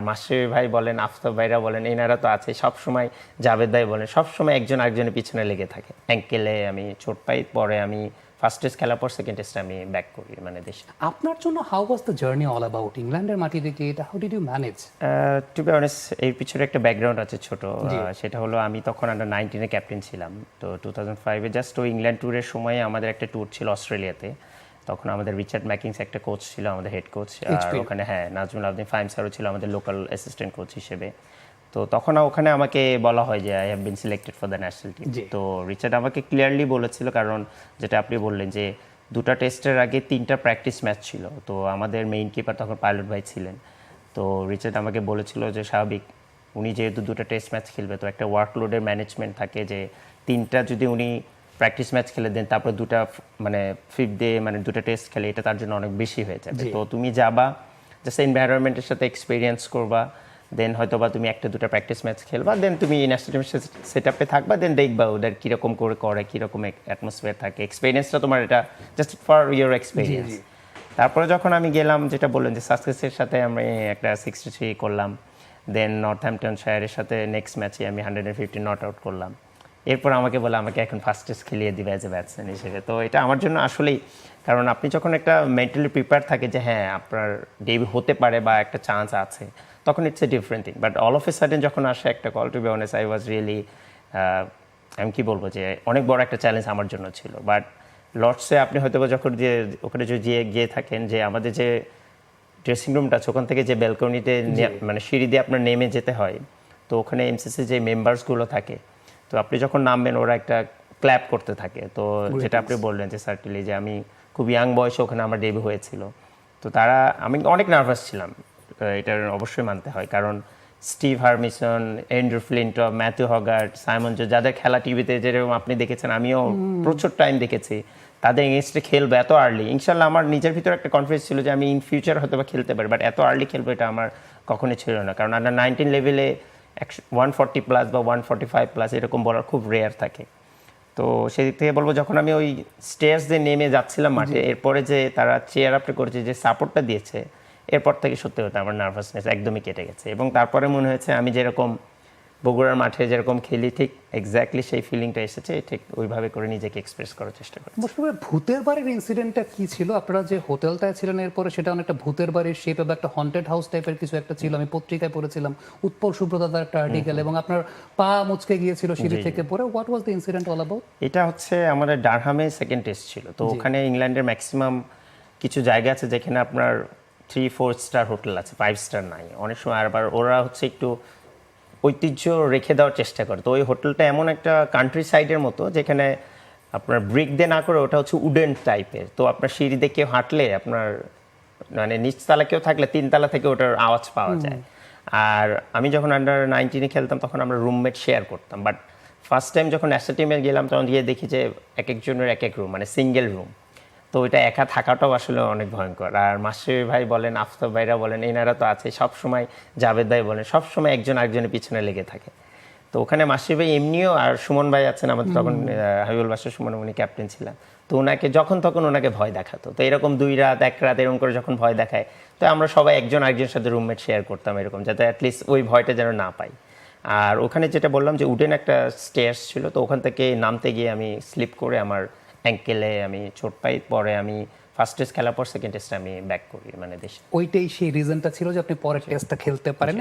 মাসুর ভাই বলেন, আফতাব ভাইরা বলেন, এনারা তো আছে সব সময়, জাভেদ ভাই বলেন, সব সময় একজন আরেকজনের পিছনে লেগে থাকে। অ্যাঙ্কেলে আমি চোট পাই, পরে আমি ফার্স্ট টেস্ট খেলার পর সেকেন্ড টেস্টে আমি ব্যাক করি মানে দেশে। আপনার জন্য how was the journey all about ইংল্যান্ডের মাটি থেকে এটা how did you manage? To be honest, এর পিছনে একটা ব্যাকগ্রাউন্ড আছে ছোট। সেটা হলো আমি তখন আন্ডার 19 ক্যাপ্টেন ছিলাম। তো 2005-এ জাস্ট ওই ইংল্যান্ড ট্যুরের সময় আমাদের একটা ট্যুর ছিল অস্ট্রেলিয়াতে। তখন আমাদের রিচার্ড ম্যাকিংস একটা কোচ ছিল, আমাদের হেড কোচ। আর ওখানে নাজমুল আবদিন ফাহিম স্যারও ছিল আমাদের লোকাল অ্যাসিস্ট্যান্ট কোচ হিসেবে। তো তখন ওখানে আমাকে বলা হয় যে I have been selected for the national team. তো রিচার্ড আমাকে ক্লিয়ারলি বলেছিল, কারণ যেটা আপনি বললেন যে দুটা টেস্টের আগে 3টা প্র্যাকটিস ম্যাচ ছিল। তো আমাদের মেইন কিপার তখন পাইলট ভাই ছিলেন। তো রিচার্ড আমাকে বলেছিল যে স্বাভাবিক, উনি যেহেতু দুটো টেস্ট ম্যাচ খেলবে, তো একটা ওয়ার্কলোডের ম্যানেজমেন্ট থাকে যে 3টা যদি উনি প্র্যাকটিস ম্যাচ খেলে দেন, তারপর দুটা মানে ফিফথ ডে মানে দুটো টেস্ট খেলে, এটা তার জন্য অনেক বেশি হয়ে যাবে। তো তুমি যাবা, জাস্ট এনভায়রনমেন্টের সাথে এক্সপিরিয়েন্স করবা, দেন হয়তো বা তুমি একটা দুটো প্র্যাকটিস ম্যাচ খেলবা, দেন তুমি ন্যাশনাল টিমের সেট আপে থাকবা, দেন দেখবা ওদের কীরকম করে কীরকম অ্যাটমসফিয়ার থাকে। এক্সপিরিয়েন্সটা তোমার এটা জাস্ট ফর ইউর এক্সপিরিয়েন্স। তারপরে যখন আমি গেলাম, যেটা বললেন যে সাসেক্সের সাথে আমি একটা 63 করলাম, দেন নর্থহ্যাম্পটনশায়ারের সাথে নেক্সট ম্যাচে আমি 150 নট আউট করলাম। এরপর আমাকে বলে আমাকে এখন ফার্স্ট টেস্ট খেলিয়ে দিবে অ্যাজ এ ব্যাটসম্যান হিসেবে। তো এটা আমার জন্য আসলেই, কারণ আপনি যখন একটা মেন্টালি প্রিপেয়ার থাকে যে হ্যাঁ আপনার ডেবিউ হতে পারে বা একটা চান্স আছে, তখন it's a different thing. But all of a sudden যখন আসে একটা call, to be honest I was really, আমি কি বলবো, যে অনেক বড় একটা চ্যালেঞ্জ আমার জন্য ছিল। বাট লর্ডসে আপনি হয়তো ওখানে যে গিয়ে থাকেন, যে আমাদের যে ড্রেসিং রুমটা আছে, ওখান থেকে যে ব্যালকনিতে মানে সিঁড়ি দিয়ে আপনার নেমে যেতে হয়, তো ওখানে এমসিসি যে মেম্বার্সগুলো থাকে, তো আপনি যখন নামবেন ওরা একটা ক্ল্যাপ করতে থাকে। তো যেটা আপনি বললেন যে সার্টিলি, যে আমি খুব ইয়াং বয়সে ওখানে আমার ডেবিউ হয়েছিল। তো আমি অনেক নার্ভাস ছিলাম, এটার অবশ্যই মানতে হয়, কারণ Steve Harmison, Andrew Flintoff, Matthew Hoggard, Simon জো, যাদের খেলা টিভিতে যেরকম আপনি দেখেছেন, আমিও প্রচুর টাইম দেখেছি, তাদের এগেনস্টে খেলবো এত আর্লি। ইনশাল্লাহ আমার নিজের ভিতরে একটা কনফিডেন্স ছিল যে আমি ইন ফিউচার হয়তো বা খেলতে পারি, বাট এত আর্লি খেলবো এটা আমার কখনোই ছিল না। কারণ আন্ডার 19 লেভেলে 140 প্লাস বা 145 প্লাস এরকম বলার খুব রেয়ার থাকে। তো সেদিক থেকে বলবো, যখন আমি ওই স্টেয়ার্স দিয়ে নেমে যাচ্ছিলাম মাঠে, এরপরে যে তারা চেয়ার আপটা করেছে, যে সাপোর্টটা দিয়েছে, এরপর থেকে সত্যি কথা আমার নার্ভাসনেস একদমই কেটে গেছে। এবং তারপরে মনে হয়েছে আমি যেরকম বগুড়ার মাঠে যেরকম খেলি, ঠিক এক্স্যাক্টলি সেই ফিলিংটা এসেছে, ঠিক ওইভাবে করে নিজেকে এক্সপ্রেস করার চেষ্টা করি। মুশফিক, ভূতের বাড়ির ইনসিডেন্টটা কি ছিল? আপনারা যে হোটেলটায় ছিলেন এরপরে সেটা অনেকটা ভূতের বাড়ির শেপ এবং একটা হন্টেড হাউস টাইপের কিছু একটা ছিল, আমি পত্রিকায় পড়েছিলাম, উৎপল সুব্রতার একটা আর্টিকেল, এবং আপনার পা মুচকে গিয়েছিল সিঁড়ি থেকে পড়ে। What was the incident all about? এটা হচ্ছে আমাদের ডারহামে সেকেন্ড টেস্ট ছিল। তো ওখানে ইংল্যান্ডের ম্যাক্সিমাম কিছু জায়গা আছে যেখানে আপনার 3-4 স্টার হোটেল আছে, 5 স্টার নাই অনেক সময়। আবার ওরা হচ্ছে একটু ঐতিহ্য রেখে দেওয়ার চেষ্টা করে। তো ওই হোটেলটা এমন একটা কান্ট্রি সাইডের মতো, যেখানে আপনার ব্রিক দিয়ে না করে ওটা হচ্ছে উডেন টাইপের। তো আপনার সিঁড়ি দিয়ে কেউ হাঁটলে আপনার মানে নিচতলা কেউ থাকলে 3তলা থেকে ওটার আওয়াজ পাওয়া যায়। আর আমি যখন আন্ডার 19 খেলতাম, তখন আমরা রুমমেট শেয়ার করতাম। বাট ফার্স্ট টাইম যখন ন্যাশনাল টিমে গেলাম, তখন গিয়ে দেখি যে এক একজনের এক এক রুম, মানে সিঙ্গেল রুম। তো এটা একা থাকাটাও আসলে অনেক ভয়ঙ্কর। আর মাসুর ভাই বলেন, আফতাব ভাইরা বলেন, এনারা তো আছে সব সময়, জাভেদ ভাই বলেন, সব সময় একজন আরেকজনের পিছনে লেগে থাকে। তো ওখানে মাসুর ভাই এমনিও, আর সুমন ভাই আছেন আমাদের, তখন হাবিবুল বাসার সুমন, উনি ক্যাপ্টেন ছিলেন। তো ওনাকে যখন তখন ওনাকে ভয় দেখাতো। তো এরকম 2 রাত 1 রাত এরকম করে যখন ভয় দেখায়, তো আমরা সবাই একজন আরেকজনের সাথে রুমমেট শেয়ার করতাম এরকম, যাতে অ্যাটলিস্ট ওই ভয়টা যেন না পাই। আর ওখানে যেটা বললাম যে উডেন একটা স্টেয়ার্স ছিল, তো ওখান থেকে নামতে গিয়ে আমি স্লিপ করে আমার অ্যাঙ্কেলে আমি চোট পাই। পরে আমি ফার্স্ট টেস্ট খেলার পর সেকেন্ড টেস্টে আমি ব্যাক করি মানে দেশে। ওইটাই সেই রিজনটা ছিল যে আপনি পরের টেস্টটা খেলতে পারেন।